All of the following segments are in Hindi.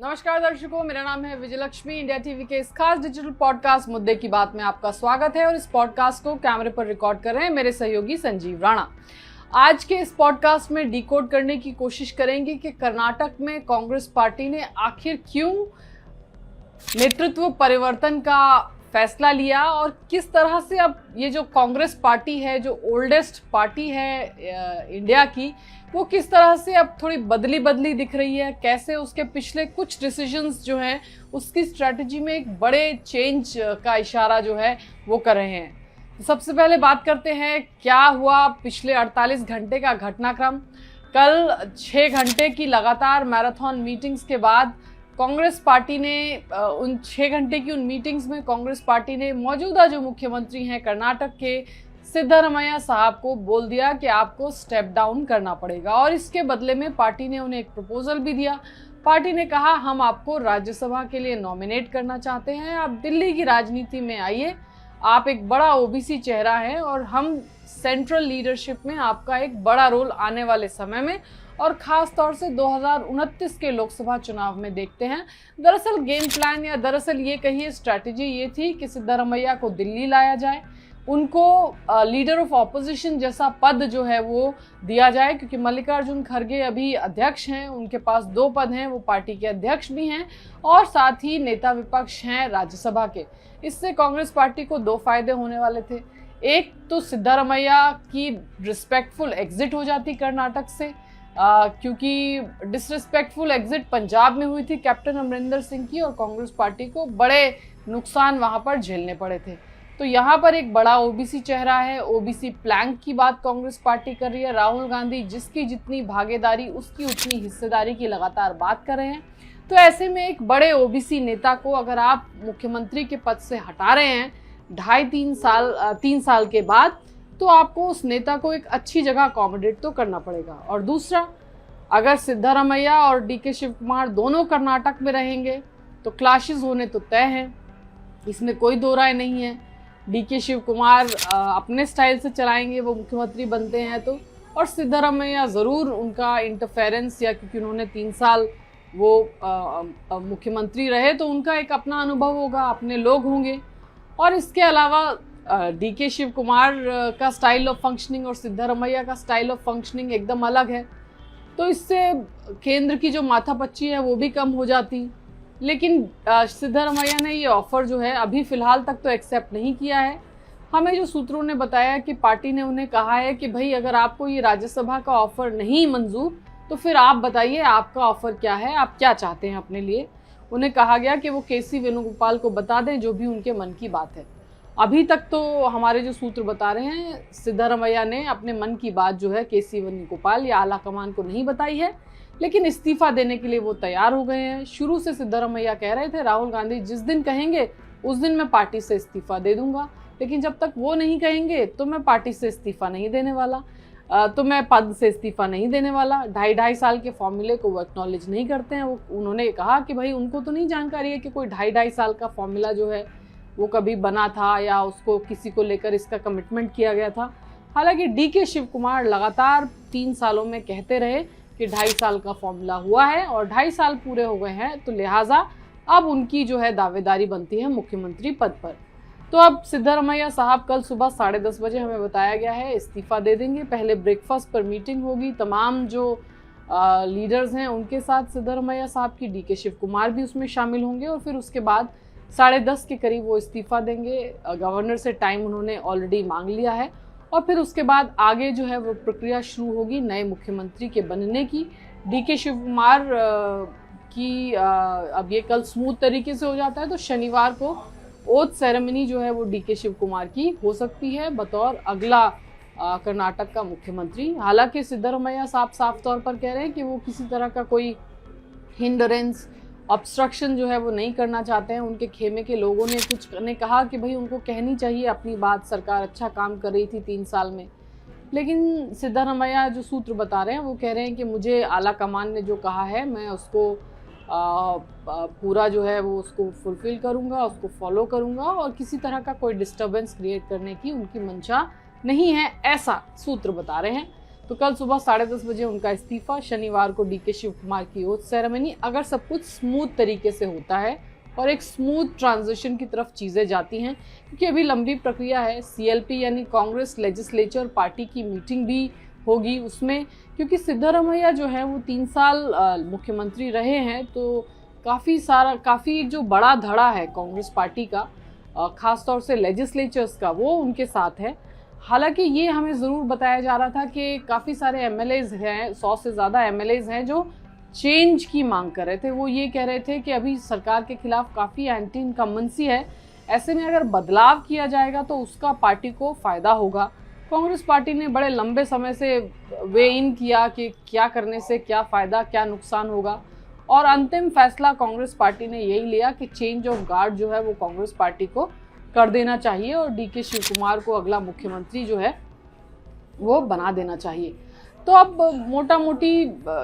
नमस्कार दर्शकों, मेरा नाम है विजयलक्ष्मी। इंडिया टीवी के इस खास डिजिटल पॉडकास्ट मुद्दे की बात में आपका स्वागत है और इस पॉडकास्ट को कैमरे पर रिकॉर्ड कर रहे हैं मेरे सहयोगी संजीव राणा। आज के इस पॉडकास्ट में डिकोड करने की कोशिश करेंगे कि कर्नाटक में कांग्रेस पार्टी ने आखिर क्यों नेतृत्व परिवर्तन का फैसला लिया और किस तरह से अब ये जो कांग्रेस पार्टी है, जो ओल्डेस्ट पार्टी है इंडिया की, वो किस तरह से अब थोड़ी बदली दिख रही है। कैसे उसके पिछले कुछ डिसीजंस जो हैं उसकी स्ट्रैटेजी में एक बड़े चेंज का इशारा जो है वो कर रहे हैं। तो सबसे पहले बात करते हैं क्या हुआ पिछले 48 घंटे का घटनाक्रम। कल 6 घंटे की लगातार मैराथन मीटिंग्स के बाद कांग्रेस पार्टी ने उन 6 घंटे की उन मीटिंग्स में कांग्रेस पार्टी ने मौजूदा जो मुख्यमंत्री हैं कर्नाटक के सिद्धरमैया साहब को बोल दिया कि आपको स्टेप डाउन करना पड़ेगा और इसके बदले में पार्टी ने उन्हें एक प्रपोजल भी दिया। पार्टी ने कहा हम आपको राज्यसभा के लिए नॉमिनेट करना चाहते हैं, आप दिल्ली की राजनीति में आइए, आप एक बड़ा ओबीसी चेहरा है और हम सेंट्रल लीडरशिप में आपका एक बड़ा रोल आने वाले समय में और ख़ास तौर से 2029 के लोकसभा चुनाव में देखते हैं। दरअसल गेम प्लान या दरअसल ये कहिए स्ट्रैटेजी ये थी कि सिद्धरमैया को दिल्ली लाया जाए, उनको लीडर ऑफ ऑपोजिशन जैसा पद जो है वो दिया जाए, क्योंकि मल्लिकार्जुन खड़गे अभी अध्यक्ष हैं, उनके पास 2 पद हैं, वो पार्टी के अध्यक्ष भी हैं और साथ ही नेता विपक्ष हैं राज्यसभा के। इससे कांग्रेस पार्टी को 2 फायदे होने वाले थे। एक तो सिद्धरमैया की रिस्पेक्टफुल एग्जिट हो जाती कर्नाटक से, क्योंकि डिसरिस्पेक्टफुल एग्जिट पंजाब में हुई थी कैप्टन अमरिंदर सिंह की और कांग्रेस पार्टी को बड़े नुकसान वहां पर झेलने पड़े थे। तो यहाँ पर एक बड़ा ओबीसी चेहरा है, ओबीसी प्लैंक की बात कांग्रेस पार्टी कर रही है। राहुल गांधी जिसकी जितनी भागीदारी उसकी उतनी हिस्सेदारी की लगातार बात कर रहे हैं। तो ऐसे में एक बड़े ओबीसी नेता को अगर आप मुख्यमंत्री के पद से हटा रहे हैं 3 साल के बाद, तो आपको उस नेता को एक अच्छी जगह अकोमोडेट तो करना पड़ेगा। और दूसरा, अगर सिद्धरमैया और डीके शिव कुमार दोनों कर्नाटक में रहेंगे तो क्लैशेस होने तो तय हैं, इसमें कोई दो राय नहीं है। डीके शिव कुमार अपने स्टाइल से चलाएंगे, वो मुख्यमंत्री बनते हैं तो, और सिद्धरमैया ज़रूर उनका इंटरफेरेंस, या क्योंकि उन्होंने 3 साल वो मुख्यमंत्री रहे तो उनका एक अपना अनुभव होगा, अपने लोग होंगे। और इसके अलावा डीके शिव कुमार का स्टाइल ऑफ फंक्शनिंग और सिद्धरमैया का स्टाइल ऑफ फंक्शनिंग एकदम अलग है, तो इससे केंद्र की जो माथापच्ची है वो भी कम हो जाती। लेकिन सिद्धरमैया ने ये ऑफ़र जो है अभी फ़िलहाल तक तो एक्सेप्ट नहीं किया है। हमें जो सूत्रों ने बताया कि पार्टी ने उन्हें कहा है कि भाई अगर आपको ये राज्यसभा का ऑफ़र नहीं मंजूर तो फिर आप बताइए आपका ऑफ़र क्या है, आप क्या चाहते हैं अपने लिए। उन्हें कहा गया कि वो केसी वेणुगोपाल को बता दें जो भी उनके मन की बात है। अभी तक तो हमारे जो सूत्र बता रहे हैं सिद्धरमैया ने अपने मन की बात जो है केसी वेणुगोपाल या आला कमान को नहीं बताई है, लेकिन इस्तीफा देने के लिए वो तैयार हो गए हैं। शुरू से सिद्धरमैया कह रहे थे राहुल गांधी जिस दिन कहेंगे उस दिन मैं पार्टी से इस्तीफा दे दूंगा, लेकिन जब तक वो नहीं कहेंगे तो मैं पार्टी से इस्तीफा नहीं देने वाला, तो मैं पद से इस्तीफा नहीं देने वाला। 2.5 साल के फॉर्मूले को वो एक्नॉलेज नहीं करते हैं। उन्होंने कहा कि भाई उनको तो नहीं जानकारी है कि कोई 2.5 साल का फॉर्मूला जो है वो कभी बना था या उसको किसी को लेकर इसका कमिटमेंट किया गया था। हालांकि डीके शिव कुमार लगातार 3 सालों में कहते रहे कि 2.5 साल का फॉर्मूला हुआ है और 2.5 साल पूरे हो गए हैं, तो लिहाजा अब उनकी जो है दावेदारी बनती है मुख्यमंत्री पद पर। तो अब सिद्धरमैया साहब कल सुबह 10:30 बजे हमें बताया गया है इस्तीफा दे देंगे। पहले ब्रेकफास्ट पर मीटिंग होगी, तमाम जो लीडर्स हैं उनके साथ सिद्धरमैया साहब की, डीके शिव कुमार भी उसमें शामिल होंगे और फिर उसके बाद 10:30 के करीब वो इस्तीफा देंगे। गवर्नर से टाइम उन्होंने ऑलरेडी मांग लिया है और फिर उसके बाद आगे जो है वो प्रक्रिया शुरू होगी नए मुख्यमंत्री के बनने की। डीके शिव कुमार की अब ये कल स्मूथ तरीके से हो जाता है तो शनिवार को ओथ सेरेमनी जो है वो डीके शिव कुमार की हो सकती है बतौर अगला कर्नाटक का मुख्यमंत्री। हालांकि सिद्धरमैया साहब साफ तौर पर कह रहे हैं कि वो किसी तरह का कोई हिंडरेंस ऑब्स्ट्रक्शन जो है वो नहीं करना चाहते हैं। उनके खेमे के लोगों ने कुछ ने कहा कि भाई उनको कहनी चाहिए अपनी बात, सरकार अच्छा काम कर रही थी 3 साल में। लेकिन सिद्धरमैया जो सूत्र बता रहे हैं वो कह रहे हैं कि मुझे आला कमान ने जो कहा है मैं उसको पूरा जो है वो उसको फुलफिल करूंगा, उसको फॉलो करूंगा और किसी तरह का कोई डिस्टर्बेंस क्रिएट करने की उनकी मंशा नहीं है, ऐसा सूत्र बता रहे हैं। तो कल सुबह 10:30 बजे उनका इस्तीफा, शनिवार को डीके शिव कुमार की ओथ सेरेमनी। अगर सब कुछ स्मूथ तरीके से होता है और एक स्मूथ ट्रांजिशन की तरफ चीज़ें जाती हैं, क्योंकि अभी लंबी प्रक्रिया है। सीएलपी यानी कांग्रेस लेजिस्लेचर पार्टी की मीटिंग भी होगी उसमें, क्योंकि सिद्धरामैया जो है वो 3 साल मुख्यमंत्री रहे हैं, तो काफ़ी जो बड़ा धड़ा है कांग्रेस पार्टी का, ख़ास तौर से लेजिस्लेचर्स का, वो उनके साथ है। हालांकि ये हमें ज़रूर बताया जा रहा था कि काफ़ी सारे एमएलएज हैं, 100 से ज़्यादा एमएलएज हैं जो चेंज की मांग कर रहे थे। वो ये कह रहे थे कि अभी सरकार के खिलाफ काफ़ी एंटी इनकम्बेंसी है, ऐसे में अगर बदलाव किया जाएगा तो उसका पार्टी को फ़ायदा होगा। कांग्रेस पार्टी ने बड़े लंबे समय से वे इन किया कि क्या करने से क्या फ़ायदा क्या नुकसान होगा, और अंतिम फैसला कांग्रेस पार्टी ने यही लिया कि चेंज ऑफ गार्ड जो है वो कांग्रेस पार्टी को कर देना चाहिए और डीके शिव कुमार को अगला मुख्यमंत्री जो है वो बना देना चाहिए। तो अब मोटा मोटी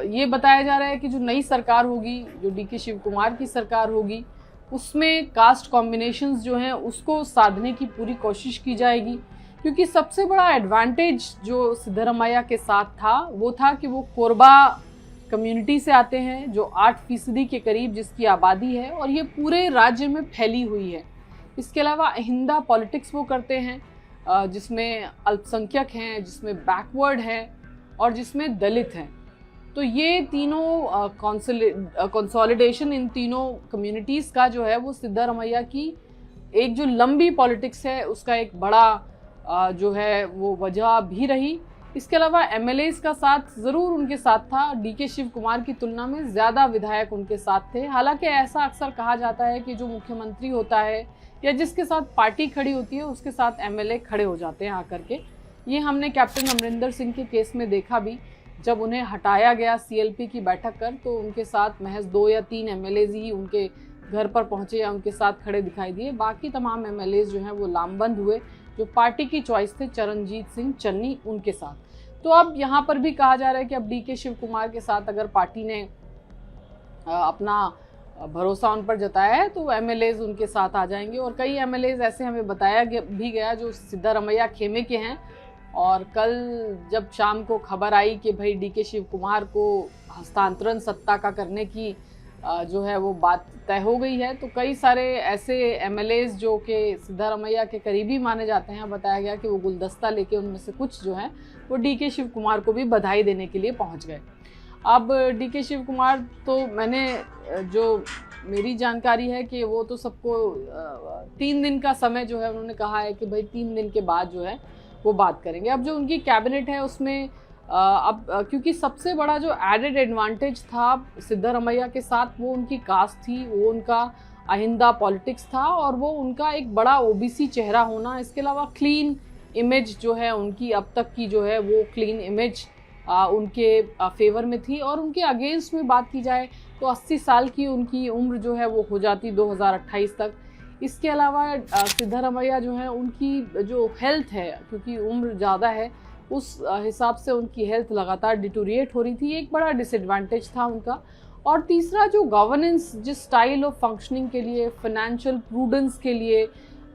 ये बताया जा रहा है कि जो नई सरकार होगी, जो डीके शिव कुमार की सरकार होगी, उसमें कास्ट कॉम्बिनेशंस जो हैं उसको साधने की पूरी कोशिश की जाएगी, क्योंकि सबसे बड़ा एडवांटेज जो सिद्धरामैया के साथ था वो था कि वो कोरबा कम्युनिटी से आते हैं, जो 8% के करीब जिसकी आबादी है और ये पूरे राज्य में फैली हुई है। इसके अलावा अहिंदा पॉलिटिक्स वो करते हैं, जिसमें अल्पसंख्यक हैं, जिसमें बैकवर्ड हैं और जिसमें दलित हैं। तो ये तीनों कंसोलिडेशन इन तीनों कम्युनिटीज़ का जो है वो सिद्धरामैया की एक जो लंबी पॉलिटिक्स है उसका एक बड़ा जो है वो वजह भी रही। इसके अलावा एमएलएज का साथ ज़रूर उनके साथ था, डीके शिव कुमार की तुलना में ज़्यादा विधायक उनके साथ थे। हालांकि ऐसा अक्सर कहा जाता है कि जो मुख्यमंत्री होता है या जिसके साथ पार्टी खड़ी होती है उसके साथ एमएलए खड़े हो जाते हैं आकर के। ये हमने कैप्टन अमरिंदर सिंह के केस में देखा भी, जब उन्हें हटाया गया सीएलपी की बैठक कर, तो उनके साथ महज 2 या 3 एमएलएज ही उनके घर पर पहुंचे या उनके साथ खड़े दिखाई दिए। बाकी तमाम एमएलएज जो हैं वो लामबंद हुए, जो पार्टी की चॉइस थे चरणजीत सिंह चन्नी उनके साथ। तो अब यहाँ पर भी कहा जा रहा है कि अब डीके शिव कुमार के साथ अगर पार्टी ने अपना भरोसा उन पर जताया है तो एमएलएज उनके साथ आ जाएंगे। और कई एमएलएज ऐसे हमें बताया भी गया जो सिद्धरामैया खेमे के हैं, और कल जब शाम को खबर आई कि भाई डीके शिव कुमार को हस्तांतरण सत्ता का करने की जो है वो बात तय हो गई है, तो कई सारे ऐसे एमएलएज जो कि सिद्धरामैया के करीबी माने जाते हैं, बताया गया कि वो गुलदस्ता लेके उनमें से कुछ जो हैं वो डीके शिव कुमार को भी बधाई देने के लिए पहुंच गए। अब डीके शिव कुमार तो जो मेरी जानकारी है कि वो तो सबको 3 दिन का समय जो है उन्होंने कहा है कि भाई 3 दिन के बाद जो है वो बात करेंगे। अब जो उनकी कैबिनेट है उसमें अब क्योंकि सबसे बड़ा जो एडेड एडवांटेज था सिद्धरामैया के साथ वो उनकी कास्ट थी, वो उनका अहिंदा पॉलिटिक्स था और वो उनका एक बड़ा ओबीसी चेहरा होना। इसके अलावा क्लीन इमेज जो है उनकी अब तक की जो है वो क्लीन इमेज उनके फेवर में थी। और उनके अगेंस्ट में बात की जाए तो 80 साल की उनकी उम्र जो है वो हो जाती 2028 तक। इसके अलावा सिद्धरामैया जो है उनकी जो हेल्थ है, क्योंकि उम्र ज़्यादा है उस हिसाब से उनकी हेल्थ लगातार डिटोरिएट हो रही थी, एक बड़ा डिसएडवांटेज था उनका। और तीसरा जो गवर्नेंस, जिस स्टाइल ऑफ फंक्शनिंग के लिए, फाइनेंशियल प्रूडेंस के लिए,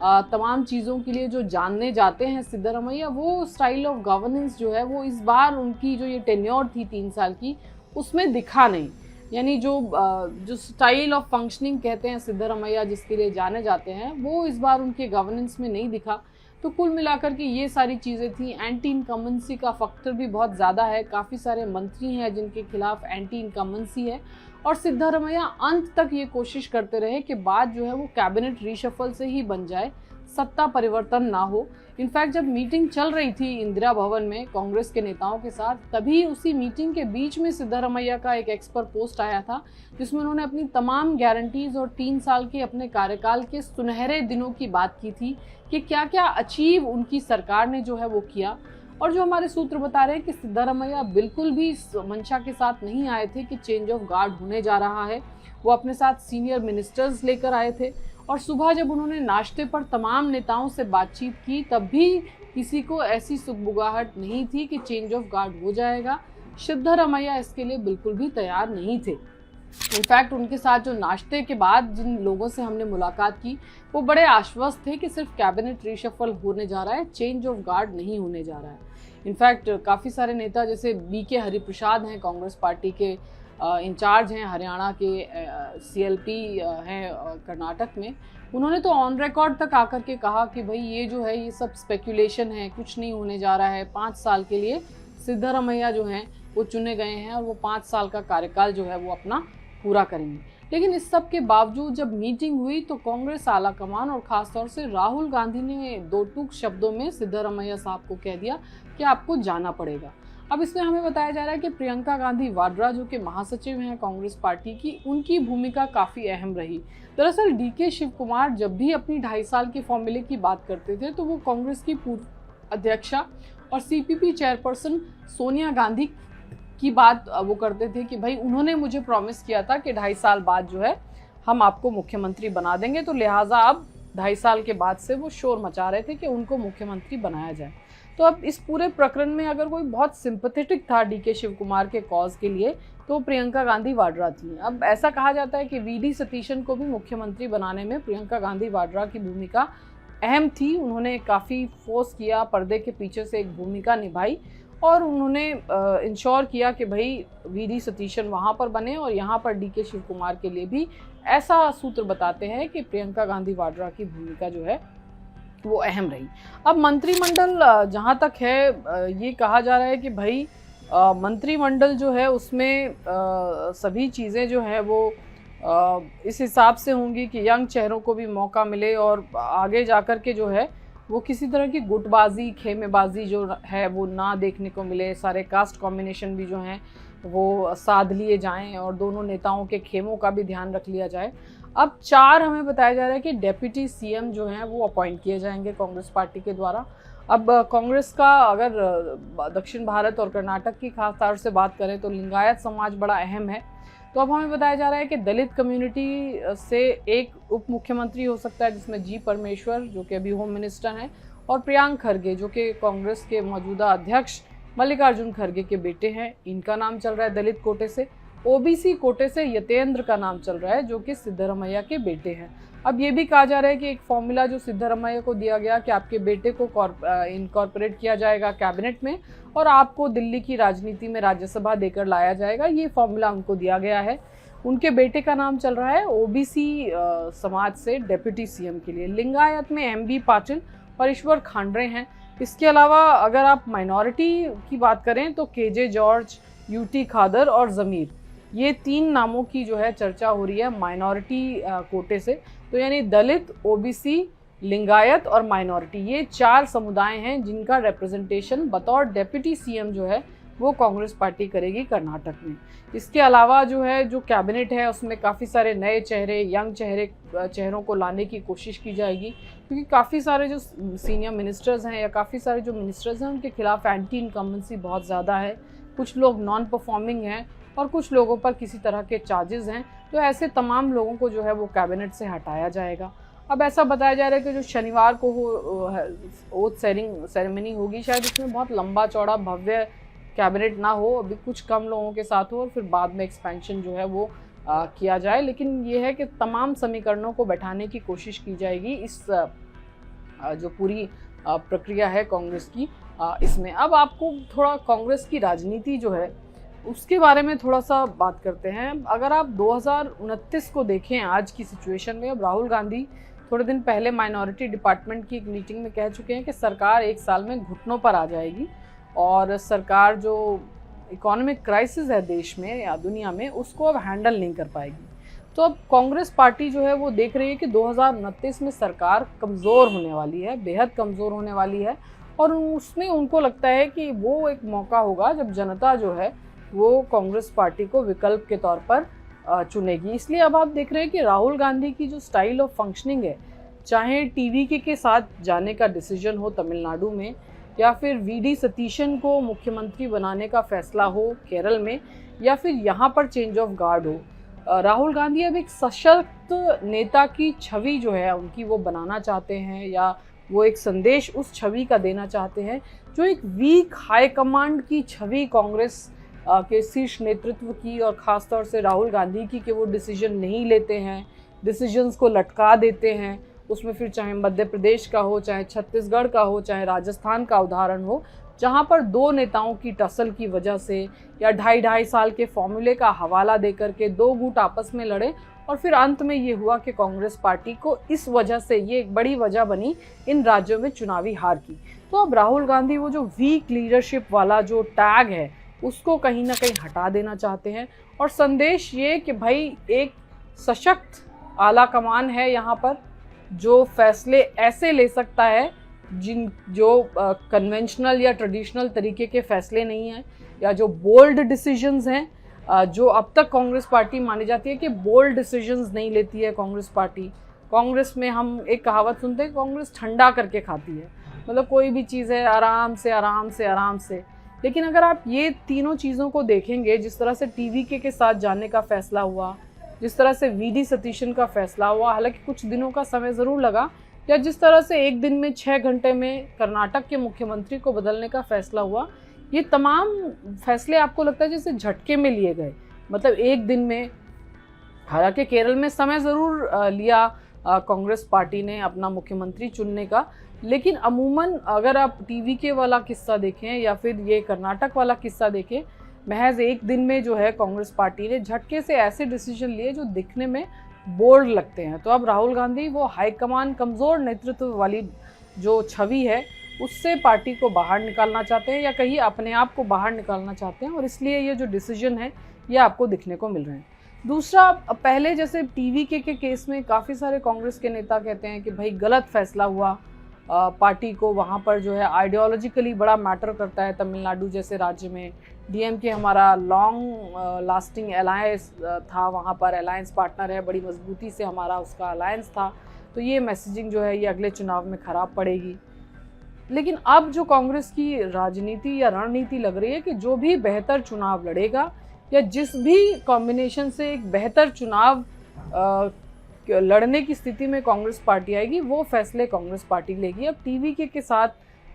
तमाम चीज़ों के लिए जो जानने जाते हैं सिद्धरामैया, वो स्टाइल ऑफ गवर्नेंस जो है वो इस बार उनकी जो ये टेन्योर थी 3 साल की उसमें दिखा नहीं। यानी जो स्टाइल ऑफ फंक्शनिंग कहते हैं सिद्धरामैया जिसके लिए जाने जाते हैं, वो इस बार उनके गवर्नेंस में नहीं दिखा। तो कुल मिलाकर के ये सारी चीज़ें थी। एंटी इनकम्बेंसी का फैक्टर भी बहुत ज़्यादा है, काफ़ी सारे मंत्री हैं जिनके खिलाफ एंटी इनकम्बेंसी है, और सिद्धरामैया अंत तक ये कोशिश करते रहे कि बात जो है वो कैबिनेट रीशफल से ही बन जाए, सत्ता परिवर्तन ना हो। इनफैक्ट जब मीटिंग चल रही थी इंदिरा भवन में कांग्रेस के नेताओं के साथ, तभी उसी मीटिंग के बीच में सिद्धरामैया का एक एक्सपर्ट पोस्ट आया था जिसमें उन्होंने अपनी तमाम गारंटीज और 3 साल के अपने कार्यकाल के सुनहरे दिनों की बात की थी कि क्या क्या अचीव उनकी सरकार ने जो है वो किया। और जो हमारे सूत्र बता रहे हैं कि सिद्धरामैया बिल्कुल भी इस मंशा के साथ नहीं आए थे कि चेंज ऑफ गार्ड होने जा रहा है। वो अपने साथ सीनियर मिनिस्टर्स लेकर आए थे, और सुबह जब उन्होंने नाश्ते पर तमाम नेताओं से बातचीत की तब भी किसी को ऐसी सुगबुगाहट नहीं थी कि चेंज ऑफ गार्ड हो जाएगा। सिद्धरामैया इसके लिए बिल्कुल भी तैयार नहीं थे। इनफैक्ट उनके साथ जो नाश्ते के बाद जिन लोगों से हमने मुलाकात की वो बड़े आश्वस्त थे कि सिर्फ कैबिनेट रीशफल होने जा रहा है, चेंज ऑफ गार्ड नहीं होने जा रहा है। इनफैक्ट काफ़ी सारे नेता जैसे BK हरिप्रसाद हैं, कांग्रेस पार्टी के इंचार्ज हैं हरियाणा के, CLP हैं कर्नाटक में, उन्होंने तो ऑन रिकॉर्ड तक आकर के कहा कि भाई ये जो है ये सब स्पेकुलेशन है, कुछ नहीं होने जा रहा है। 5 साल के लिए सिद्धरमैया जो हैं वो चुने गए हैं और वो 5 साल का कार्यकाल जो है वो अपना पूरा करेंगे। लेकिन इस सब के बावजूद जब मीटिंग हुई तो कांग्रेस आलाकमान और ख़ासतौर से राहुल गांधी ने 2 टूक शब्दों में सिद्धरमैया साहब को कह दिया कि आपको जाना पड़ेगा। अब इसमें हमें बताया जा रहा है कि प्रियंका गांधी वाड्रा जो कि महासचिव हैं कांग्रेस पार्टी की, उनकी भूमिका काफ़ी अहम रही। दरअसल DK शिव कुमार जब भी अपनी 2.5 साल के फॉर्मूले की बात करते थे तो वो कांग्रेस की पूर्व अध्यक्षा और CPP चेयरपर्सन सोनिया गांधी की बात वो करते थे कि भाई उन्होंने मुझे प्रॉमिस किया था कि 2.5 साल बाद जो है हम आपको मुख्यमंत्री बना देंगे, तो लिहाजा अब 2.5 साल के बाद से वो शोर मचा रहे थे कि उनको मुख्यमंत्री बनाया जाए। तो अब इस पूरे प्रकरण में अगर कोई बहुत सिंपैथेटिक था DK शिव कुमार के कॉज के लिए तो प्रियंका गांधी वाड्रा थी। अब ऐसा कहा जाता है कि VD सतीशन को भी मुख्यमंत्री बनाने में प्रियंका गांधी वाड्रा की भूमिका अहम थी। उन्होंने काफ़ी फोर्स किया, पर्दे के पीछे से एक भूमिका निभाई और उन्होंने इंश्योर किया कि भाई VD सतीशन वहाँ पर बने और यहाँ पर DK शिव कुमार के लिए भी ऐसा सूत्र बताते हैं कि प्रियंका गांधी वाड्रा की भूमिका जो है वो अहम रही। अब मंत्रिमंडल जहाँ तक है, ये कहा जा रहा है कि भाई मंत्रिमंडल जो है उसमें सभी चीज़ें जो है वो इस हिसाब से होंगी कि यंग चेहरों को भी मौका मिले और आगे जाकर के जो है वो किसी तरह की गुटबाजी, खेमेबाजी जो है वो ना देखने को मिले। सारे कास्ट कॉम्बिनेशन भी जो हैं वो साध लिए जाएं और दोनों नेताओं के खेमों का भी ध्यान रख लिया जाए। अब 4 हमें बताया जा रहा है कि डेप्यूटी CM जो हैं वो अपॉइंट किए जाएंगे कांग्रेस पार्टी के द्वारा। अब कांग्रेस का अगर दक्षिण भारत और कर्नाटक की खास तौर से बात करें तो लिंगायत समाज बड़ा अहम है। तो अब हमें बताया जा रहा है कि दलित कम्युनिटी से एक उप मुख्यमंत्री हो सकता है जिसमें G परमेश्वर जो कि अभी होम मिनिस्टर हैं और प्रियांक खरगे जो कि कांग्रेस के मौजूदा अध्यक्ष मल्लिकार्जुन खरगे के बेटे हैं, इनका नाम चल रहा है दलित कोटे से। OBC कोटे से यतेंद्र का नाम चल रहा है जो कि सिद्धरमैया के बेटे हैं। अब ये भी कहा जा रहा है कि एक फॉर्मूला जो सिद्धरमैया को दिया गया कि आपके बेटे को इनकॉर्पोरेट किया जाएगा कैबिनेट में और आपको दिल्ली की राजनीति में राज्यसभा देकर लाया जाएगा, ये फॉर्मूला उनको दिया गया है। उनके बेटे का नाम चल रहा है OBC समाज से डेप्यूटी CM के लिए। लिंगायत में MB पाटिल और ईश्वर खांडरे हैं। इसके अलावा अगर आप माइनॉरिटी की बात करें तो KJ जॉर्ज, UT खादर और ज़मीर, ये 3 नामों की जो है चर्चा हो रही है माइनॉरिटी कोटे से। तो यानी दलित, OBC, लिंगायत और माइनॉरिटी, ये 4 समुदाय हैं जिनका रिप्रेजेंटेशन बतौर डेप्यूटी CM जो है वो कांग्रेस पार्टी करेगी कर्नाटक में। इसके अलावा जो है जो कैबिनेट है उसमें काफ़ी सारे नए चेहरे, यंग चेहरों को लाने की कोशिश की जाएगी, क्योंकि काफ़ी सारे जो सीनियर मिनिस्टर्स हैं या काफ़ी सारे जो मिनिस्टर्स हैं उनके खिलाफ एंटी इनकम्बेंसी बहुत ज़्यादा है। कुछ लोग नॉन परफॉर्मिंग हैं और कुछ लोगों पर किसी तरह के चार्जेस हैं। तो ऐसे तमाम लोगों को जो है वो कैबिनेट से हटाया जाएगा। अब ऐसा बताया जा रहा है कि जो शनिवार को ओथ सेरेमनी होगी, शायद इसमें बहुत लंबा चौड़ा भव्य कैबिनेट ना हो, अभी कुछ कम लोगों के साथ हो और फिर बाद में एक्सपेंशन जो है वो किया जाए। लेकिन ये है कि तमाम समीकरणों को बैठाने की कोशिश की जाएगी इस जो पूरी प्रक्रिया है कांग्रेस की इसमें। अब आपको थोड़ा कांग्रेस की राजनीति जो है उसके बारे में थोड़ा सा बात करते हैं। अगर आप 2029 को देखें आज की सिचुएशन में, अब राहुल गांधी थोड़े दिन पहले माइनॉरिटी डिपार्टमेंट की एक मीटिंग में कह चुके हैं कि सरकार 1 साल में घुटनों पर आ जाएगी और सरकार जो इकोनॉमिक क्राइसिस है देश में या दुनिया में उसको अब हैंडल नहीं कर पाएगी। तो अब कांग्रेस पार्टी जो है वो देख रही है कि 2029 में सरकार कमज़ोर होने वाली है, बेहद कमज़ोर होने वाली है और उसमें उनको लगता है कि वो एक मौका होगा जब जनता जो है वो कांग्रेस पार्टी को विकल्प के तौर पर चुनेगी। इसलिए अब आप देख रहे हैं कि राहुल गांधी की जो स्टाइल ऑफ फंक्शनिंग है, चाहे TVK के साथ जाने का डिसीजन हो तमिलनाडु में या फिर VD सतीशन को मुख्यमंत्री बनाने का फैसला हो केरल में या फिर यहाँ पर चेंज ऑफ गार्ड हो, राहुल गांधी अब एक सशक्त नेता की छवि जो है उनकी वो बनाना चाहते हैं या वो एक संदेश उस छवि का देना चाहते हैं जो एक वीक हाई कमांड की छवि कांग्रेस के शीर्ष नेतृत्व की और ख़ासतौर से राहुल गांधी की कि वो डिसीजन नहीं लेते हैं, डिसीजंस को लटका देते हैं। उसमें फिर चाहे मध्य प्रदेश का हो, चाहे छत्तीसगढ़ का हो, चाहे राजस्थान का उदाहरण हो, जहां पर दो नेताओं की टसल की वजह से या 2.5 साल के फॉर्मूले का हवाला देकर के दो गुट आपस में लड़े और फिर अंत में ये हुआ कि कांग्रेस पार्टी को इस वजह से ये एक बड़ी वजह बनी इन राज्यों में चुनावी हार की। तो अब राहुल गांधी वो जो वीक लीडरशिप वाला जो टैग है उसको कहीं ना कहीं हटा देना चाहते हैं और संदेश ये कि भाई एक सशक्त आला कमान है यहाँ पर जो फैसले ऐसे ले सकता है जो कन्वेंशनल या ट्रेडिशनल तरीके के फैसले नहीं हैं या जो बोल्ड डिसीजंस हैं जो अब तक कांग्रेस पार्टी मानी जाती है कि बोल्ड डिसीजंस नहीं लेती है कांग्रेस पार्टी। कांग्रेस में हम एक कहावत सुनते हैं, कांग्रेस ठंडा करके खाती है, मतलब कोई भी चीज़ है आराम से आराम से आराम से। लेकिन अगर आप ये तीनों चीज़ों को देखेंगे, जिस तरह से टीवीके के साथ जाने का फैसला हुआ, जिस तरह से वीडी सतीशन का फैसला हुआ, हालांकि कुछ दिनों का समय ज़रूर लगा, या जिस तरह से एक दिन में 6 घंटे में कर्नाटक के मुख्यमंत्री को बदलने का फैसला हुआ, ये तमाम फैसले आपको लगता है जैसे झटके में लिए गए, मतलब एक दिन में। हालांकि केरल में समय ज़रूर लिया कांग्रेस पार्टी ने अपना मुख्यमंत्री चुनने का, लेकिन अमूमन अगर आप टीवीके वाला किस्सा देखें या फिर ये कर्नाटक वाला किस्सा देखें, महज एक दिन में जो है कांग्रेस पार्टी ने झटके से ऐसे डिसीजन लिए जो दिखने में बोल्ड लगते हैं। तो अब राहुल गांधी वो हाईकमान कमज़ोर नेतृत्व वाली जो छवि है उससे पार्टी को बाहर निकालना चाहते हैं या कहीं अपने आप को बाहर निकालना चाहते हैं, और इसलिए ये जो डिसीजन है ये आपको दिखने को मिल रहे हैं। दूसरा, पहले जैसे टीवीके के केस में काफ़ी सारे कांग्रेस के नेता कहते हैं कि भाई गलत फैसला हुआ, पार्टी को वहाँ पर जो है आइडियोलॉजिकली बड़ा मैटर करता है। तमिलनाडु जैसे राज्य में डीएमके हमारा लॉन्ग लास्टिंग अलायंस था, वहाँ पर अलायंस पार्टनर है, बड़ी मजबूती से हमारा उसका अलायंस था, तो ये मैसेजिंग जो है ये अगले चुनाव में ख़राब पड़ेगी। लेकिन अब जो कांग्रेस की राजनीति या रणनीति लग रही है कि जो भी बेहतर चुनाव लड़ेगा या जिस भी कॉम्बिनेशन से एक बेहतर चुनाव लड़ने की स्थिति में कांग्रेस पार्टी आएगी, वो फैसले कांग्रेस पार्टी लेगी। अब टीवीके के साथ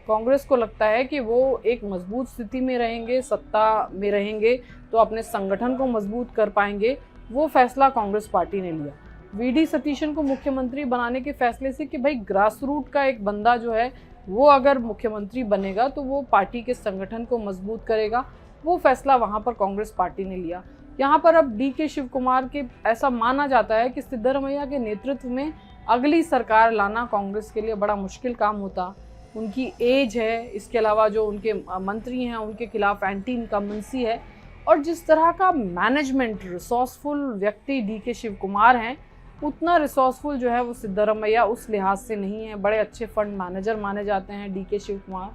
कांग्रेस को लगता है कि वो एक मजबूत स्थिति में रहेंगे, सत्ता में रहेंगे तो अपने संगठन को मजबूत कर पाएंगे, वो फैसला कांग्रेस पार्टी ने लिया। वीडी सतीशन को मुख्यमंत्री बनाने के फैसले से कि भाई ग्रास रूट का एक बंदा जो है वो अगर मुख्यमंत्री बनेगा तो वो पार्टी के संगठन को मजबूत करेगा, वो फैसला वहाँ पर कांग्रेस पार्टी ने लिया। यहाँ पर अब डीके शिव कुमार के ऐसा माना जाता है कि सिद्धरमैया के नेतृत्व में अगली सरकार लाना कांग्रेस के लिए बड़ा मुश्किल काम होता। उनकी एज है, इसके अलावा जो उनके मंत्री हैं उनके खिलाफ एंटी इनकम्बेंसी है, और जिस तरह का मैनेजमेंट रिसोर्सफुल व्यक्ति डीके शिव कुमार हैं, उतना रिसोर्सफुल जो है वो सिद्धरमैया उस लिहाज से नहीं है। बड़े अच्छे फंड मैनेजर माने जाते हैं डीके शिव कुमार,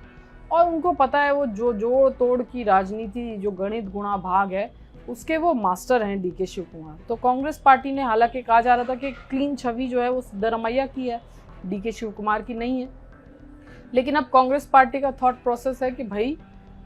और उनको पता है वो जो जोड़ तोड़ की राजनीति, जो गणित गुणा भाग है, उसके वो मास्टर हैं डीके शिव कुमार। तो कांग्रेस पार्टी ने, हालांकि कहा जा रहा था कि क्लीन छवि जो है वो सिद्धरमैया की है, डीके शिव कुमार की नहीं है, लेकिन अब कांग्रेस पार्टी का थॉट प्रोसेस है कि भाई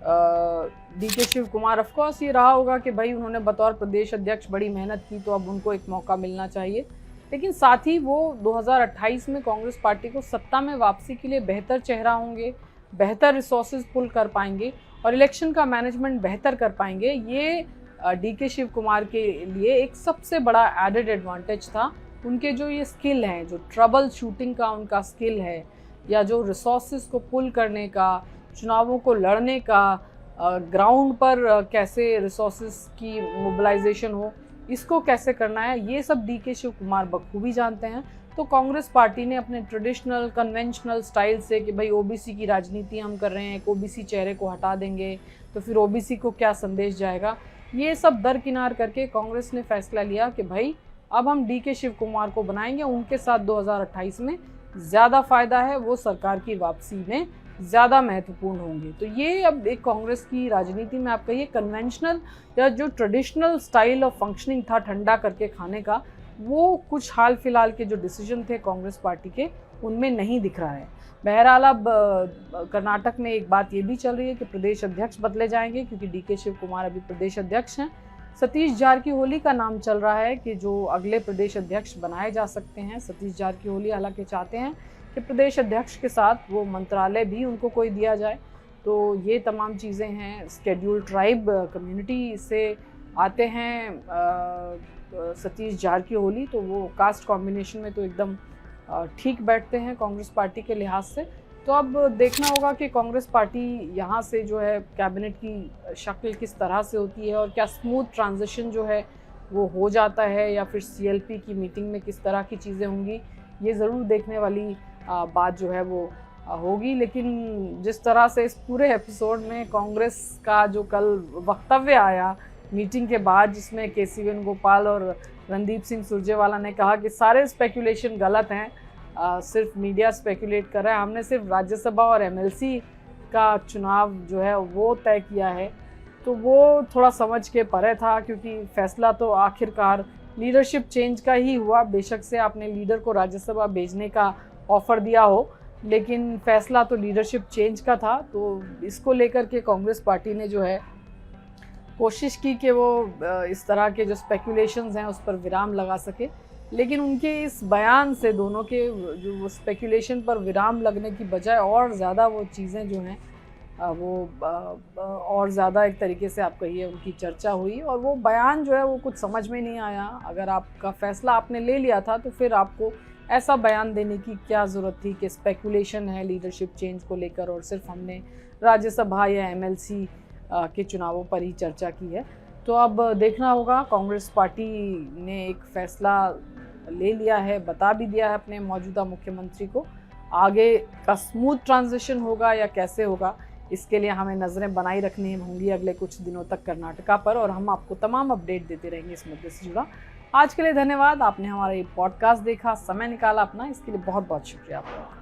डीके शिव कुमार, ऑफ कोर्स ये रहा होगा कि भाई उन्होंने बतौर प्रदेश अध्यक्ष बड़ी मेहनत की तो अब उनको एक मौका मिलना चाहिए, लेकिन साथ ही वो 2028 में कांग्रेस पार्टी को सत्ता में वापसी के लिए बेहतर चेहरा होंगे, बेहतर रिसोर्सेज पुल कर पाएंगे और इलेक्शन का मैनेजमेंट बेहतर कर पाएंगे। ये डीके शिव कुमार के लिए एक सबसे बड़ा एडेड एडवांटेज था। उनके जो ये स्किल हैं, जो ट्रबल शूटिंग का उनका स्किल है, या जो रिसोर्सेज को पुल करने का, चुनावों को लड़ने का, ग्राउंड पर कैसे रिसोर्सेज की मोबिलाइजेशन हो, इसको कैसे करना है, ये सब डीके शिव कुमार बखूबी जानते हैं। तो कांग्रेस पार्टी ने अपने ट्रेडिशनल कन्वेंशनल स्टाइल से कि भाई ओबीसी की राजनीति हम कर रहे हैं, एक ओबीसी चेहरे को हटा देंगे तो फिर ओबीसी को क्या संदेश जाएगा, ये सब दरकिनार करके कांग्रेस ने फैसला लिया कि भाई अब हम डीके शिव कुमार को बनाएंगे, उनके साथ 2028 में ज़्यादा फायदा है, वो सरकार की वापसी में ज़्यादा महत्वपूर्ण होंगे। तो ये अब एक कांग्रेस की राजनीति में आप कहिए कन्वेंशनल या जो ट्रेडिशनल स्टाइल ऑफ फंक्शनिंग था ठंडा करके खाने का, वो कुछ हाल फिलहाल के जो डिसीजन थे कांग्रेस पार्टी के, उनमें नहीं दिख रहा है। बहरहाल अब कर्नाटक में एक बात ये भी चल रही है कि प्रदेश अध्यक्ष बदले जाएंगे, क्योंकि डीके शिव कुमार अभी प्रदेश अध्यक्ष हैं। सतीश जारकीहोली का नाम चल रहा है कि जो अगले प्रदेश अध्यक्ष बनाए जा सकते हैं। सतीश जारकीहोली हालांकि चाहते हैं कि प्रदेश अध्यक्ष के साथ वो मंत्रालय भी उनको कोई दिया जाए। तो ये तमाम चीज़ें हैं। शेड्यूल्ड ट्राइब कम्युनिटी से आते हैं सतीश जारकीहोली, तो वो कास्ट कॉम्बिनेशन में तो एकदम ठीक बैठते हैं कांग्रेस पार्टी के लिहाज से। तो अब देखना होगा कि कांग्रेस पार्टी यहाँ से जो है कैबिनेट की शक्ल किस तरह से होती है और क्या स्मूथ ट्रांजिशन जो है वो हो जाता है या फिर सीएलपी की मीटिंग में किस तरह की चीज़ें होंगी, ये ज़रूर देखने वाली बात जो है वो होगी। लेकिन जिस तरह से इस पूरे एपिसोड में कांग्रेस का जो कल वक्तव्य आया मीटिंग के बाद, जिसमें केसी वेणुगोपाल और रणदीप सिंह सुरजेवाला ने कहा कि सारे स्पेकुलेशन गलत हैं, सिर्फ मीडिया स्पेकुलेट कर रहा है, हमने सिर्फ राज्यसभा और एमएलसी का चुनाव जो है वो तय किया है, तो वो थोड़ा समझ के परे था, क्योंकि फैसला तो आखिरकार लीडरशिप चेंज का ही हुआ। बेशक से आपने लीडर को राज्यसभा भेजने का ऑफर दिया हो, लेकिन फैसला तो लीडरशिप चेंज का था। तो इसको लेकर के कांग्रेस पार्टी ने जो है कोशिश की कि वो इस तरह के जो स्पेकुलेशंस हैं उस पर विराम लगा सके, लेकिन उनके इस बयान से दोनों के जो स्पेकुलेशन पर विराम लगने की बजाय और ज़्यादा वो चीज़ें जो हैं वो और ज़्यादा एक तरीके से आप कहिए उनकी चर्चा हुई, और वो बयान जो है वो कुछ समझ में नहीं आया। अगर आपका फैसला आपने ले लिया था तो फिर आपको ऐसा बयान देने की क्या ज़रूरत थी कि स्पेकुलेशन है लीडरशिप चेंज को लेकर और सिर्फ हमने राज्यसभा या एमएलसी के चुनावों पर ही चर्चा की है। तो अब देखना होगा, कांग्रेस पार्टी ने एक फ़ैसला ले लिया है, बता भी दिया है अपने मौजूदा मुख्यमंत्री को। आगे का स्मूथ ट्रांजिशन होगा या कैसे होगा, इसके लिए हमें नज़रें बनाई रखनी होंगी अगले कुछ दिनों तक कर्नाटका पर, और हम आपको तमाम अपडेट देते रहेंगे इस मुद्दे से जुड़ा। आज के लिए धन्यवाद, आपने हमारा ये पॉडकास्ट देखा, समय निकाला अपना, इसके लिए बहुत बहुत शुक्रिया आपका।